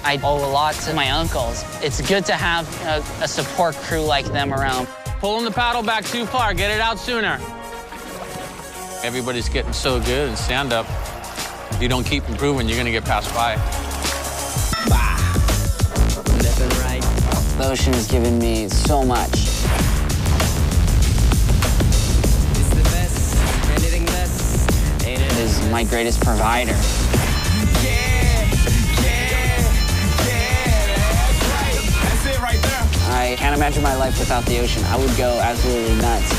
I owe a lot to my uncles. It's good to have a support crew like them around. Pulling the paddle back too far. Get it out sooner. Everybody's getting so good in stand-up. If you don't keep improving, you're going to get passed by. Left and right. The ocean has given me so much. It's the best, anything less, ain't it? It is my greatest provider. I can't imagine my life without the ocean. I would go absolutely nuts.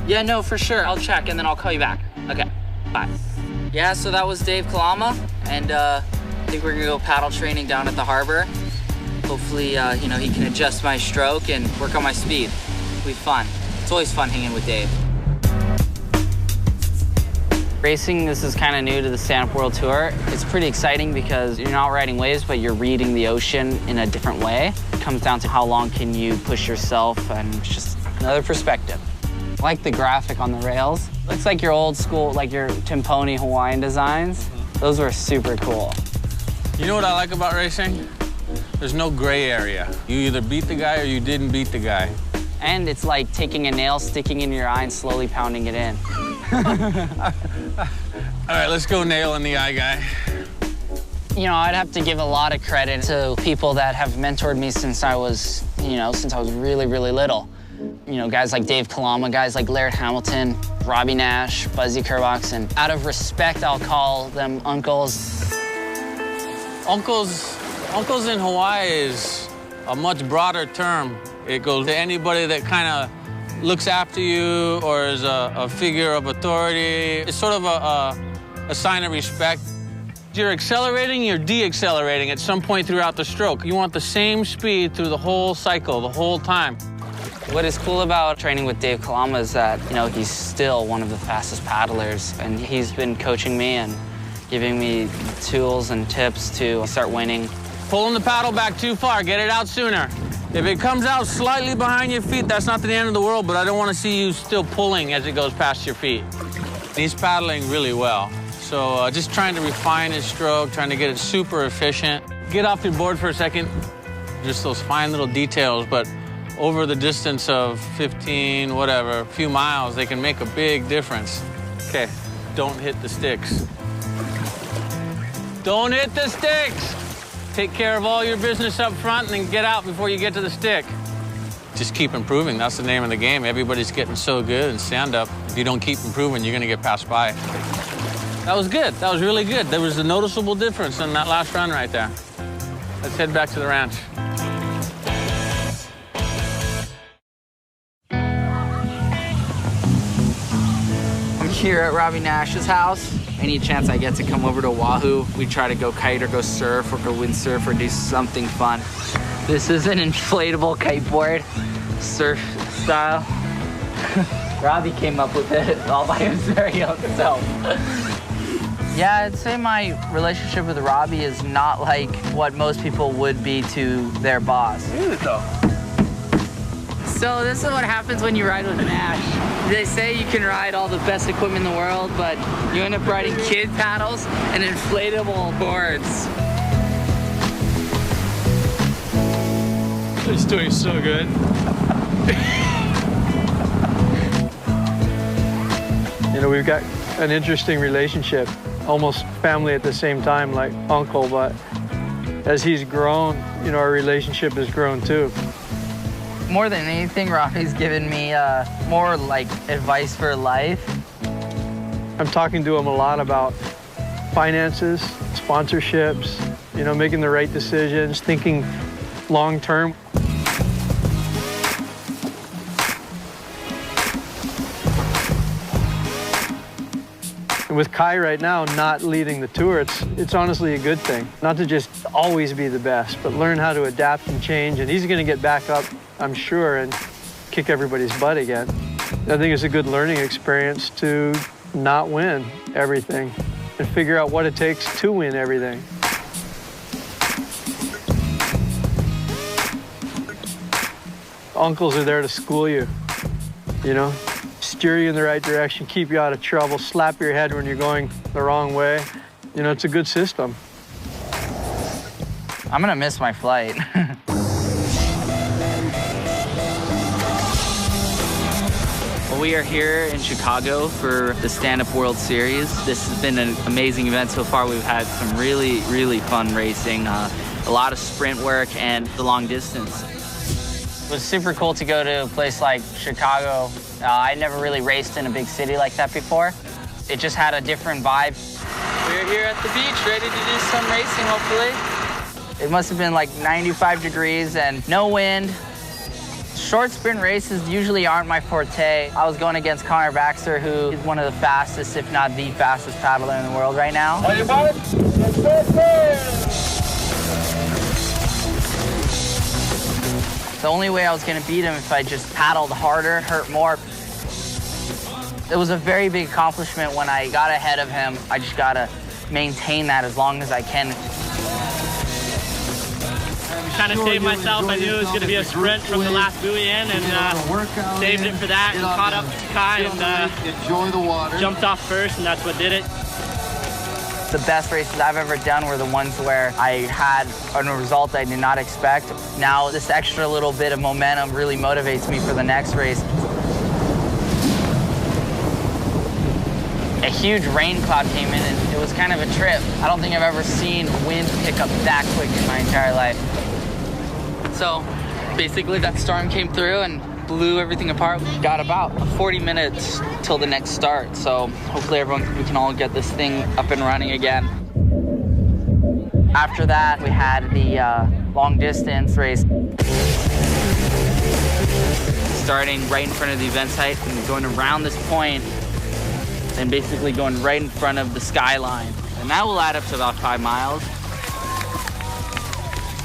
Yeah, no, for sure. I'll check and then I'll call you back. Okay, bye. Yeah, so that was Dave Kalama, and I think we're gonna go paddle training down at the harbor. Hopefully, you know, he can adjust my stroke and work on my speed. It'll be fun. It's always fun hanging with Dave. Racing, this is kind of new to the Stand-Up World Tour. It's pretty exciting because you're not riding waves, but you're reading the ocean in a different way. It comes down to how long can you push yourself, and it's just another perspective. I like the graphic on the rails. Looks like your old school, like your Timponi Hawaiian designs. Those were super cool. You know what I like about racing? There's no gray area. You either beat the guy or you didn't beat the guy. And it's like taking a nail, sticking in your eye, and slowly pounding it in. All right, let's go nail in the eye guy. You know, I'd have to give a lot of credit to people that have mentored me since I was, since I was really, really little. You know, guys like Dave Kalama, guys like Laird Hamilton, Robbie Nash, Buzzy Kerbox, and out of respect, I'll call them uncles. Uncles in Hawaii is a much broader term. It goes to anybody that kind of looks after you or is a figure of authority. It's sort of a sign of respect. You're accelerating, you're de-accelerating at some point throughout the stroke. You want the same speed through the whole cycle, the whole time. What is cool about training with Dave Kalama is that, he's still one of the fastest paddlers, and he's been coaching me and giving me tools and tips to start winning. Pulling the paddle back too far, get it out sooner. If it comes out slightly behind your feet, that's not the end of the world, but I don't want to see you still pulling as it goes past your feet. He's paddling really well. So just trying to refine his stroke, trying to get it super efficient. Get off your board for a second. Just those fine little details, but over the distance of 15, whatever, a few miles, they can make a big difference. Okay, don't hit the sticks. Don't hit the sticks! Take care of all your business up front and then get out before you get to the stick. Just keep improving, that's the name of the game. Everybody's getting so good in stand-up. If you don't keep improving, you're gonna get passed by. That was good, that was really good. There was a noticeable difference in that last run right there. Let's head back to the ranch. I'm here at Robbie Nash's house. Any chance I get to come over to Oahu, we try to go kite or go surf or go windsurf or do something fun. This is an inflatable kiteboard, surf style. Robbie came up with it all by his very own self. Yeah, I'd say my relationship with Robbie is not like what most people would be to their boss. Really though? So this is what happens when you ride with Nash. They say you can ride all the best equipment in the world, but you end up riding kid paddles and inflatable boards. He's doing so good. We've got an interesting relationship, almost family at the same time, like uncle, but as he's grown, our relationship has grown too. More than anything, Robbie's given me more like advice for life. I'm talking to him a lot about finances, sponsorships, making the right decisions, thinking long term. And with Kai right now not leading the tour, it's honestly a good thing. Not to just always be the best, but learn how to adapt and change. And he's going to get back up, I'm sure, and kick everybody's butt again. I think it's a good learning experience to not win everything and figure out what it takes to win everything. Uncles are there to school you. you know, steer you in the right direction, keep you out of trouble, slap your head when you're going the wrong way. You know, it's a good system. I'm gonna miss my flight. Well, we are here in Chicago for the Stand Up World Series. This has been an amazing event so far. We've had some really, really fun racing, a lot of sprint work and the long distance. It was super cool to go to a place like Chicago. I never really raced in a big city like that before. It just had a different vibe. We're here at the beach, ready to do some racing, hopefully. It must have been like 95 degrees and no wind. Short sprint races usually aren't my forte. I was going against Connor Baxter, who is one of the fastest, if not the fastest paddler in the world right now. The only way I was gonna beat him if I just paddled harder, hurt more. It was a very big accomplishment when I got ahead of him. I just gotta maintain that as long as I can. Kind of saved myself. I knew it was going to be a sprint from the last buoy in, and saved it for that, and caught up to Kai, and jumped off first, and that's what did it. The best races I've ever done were the ones where I had a result I did not expect. Now this extra little bit of momentum really motivates me for the next race. A huge rain cloud came in, and it was kind of a trip. I don't think I've ever seen wind pick up that quick in my entire life. So basically that storm came through and blew everything apart. We got about 40 minutes till the next start. So hopefully we can all get this thing up and running again. After that, we had the long distance race. Starting right in front of the event site and going around this point and basically going right in front of the skyline. And that will add up to about 5 miles.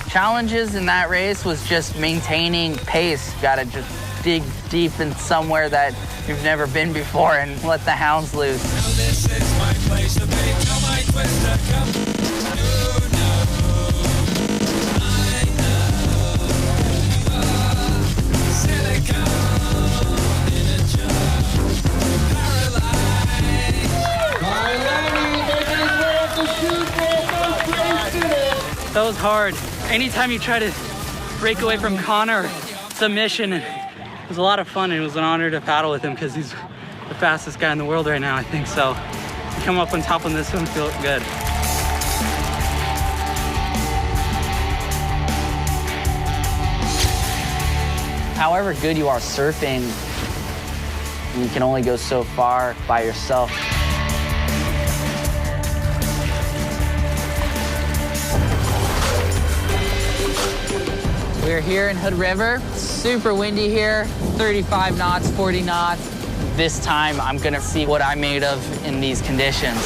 Challenges in that race was just maintaining pace. Gotta just dig deep in somewhere that you've never been before and let the hounds loose. This is my place to be. Tell my twister, come. That was hard. Anytime you try to break away from Connor, submission, it was a lot of fun, and it was an honor to paddle with him because he's the fastest guy in the world right now, I think. So to come up on top on this one feels good. However good you are surfing, you can only go so far by yourself. We're here in Hood River, super windy here, 35 knots, 40 knots. This time I'm gonna see what I'm made of in these conditions.